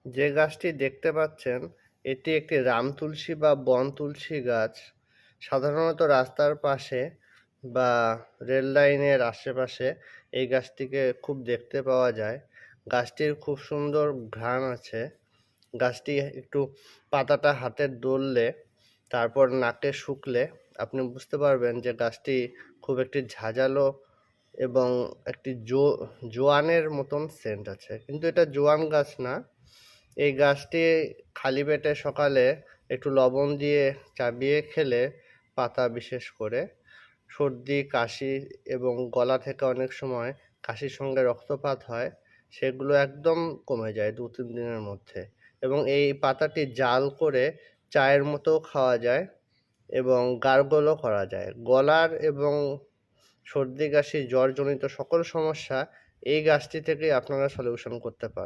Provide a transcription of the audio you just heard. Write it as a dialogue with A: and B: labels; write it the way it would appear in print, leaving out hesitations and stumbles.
A: যে গাছটি দেখতে পাচ্ছেন এটি একটি রাম তুলসী বা বন তুলসী গাছ। সাধারণত রাস্তার পাশে বা রেল লাইনের আশেপাশে এই গাছটিকে খুব দেখতে পাওয়া যায়। গাছটির খুব সুন্দর ঘ্রাণ আছে। গাছটি একটু পাতাটা হাতে ডললে তারপর নাকে শুঁকলে আপনি বুঝতে পারবেন যে গাছটি খুব একটি ঝাঁঝালো এবং একটি জোয়ানের মতন সেন্ট আছে, কিন্তু এটা জোয়ান গাছ না। এই গাছটি খালি পেটে সকালে একটু লবণ দিয়ে চাবিয়ে খেলে, পাতা বিশেষ করে, সর্দি কাশি এবং গলা থেকে অনেক সময় কাশির সঙ্গে রক্তপাত হয়, সেগুলো একদম কমে যায় ২-৩ দিনের মধ্যে। এবং এই পাতাটি জাল করে চায়ের মতো খাওয়া যায় এবং গার্গলও করা যায়। গলার এবং সর্দি কাশি জ্বরজনিত সকল সমস্যা এই গাছটি থেকেই আপনারা সলিউশন করতে পারবেন।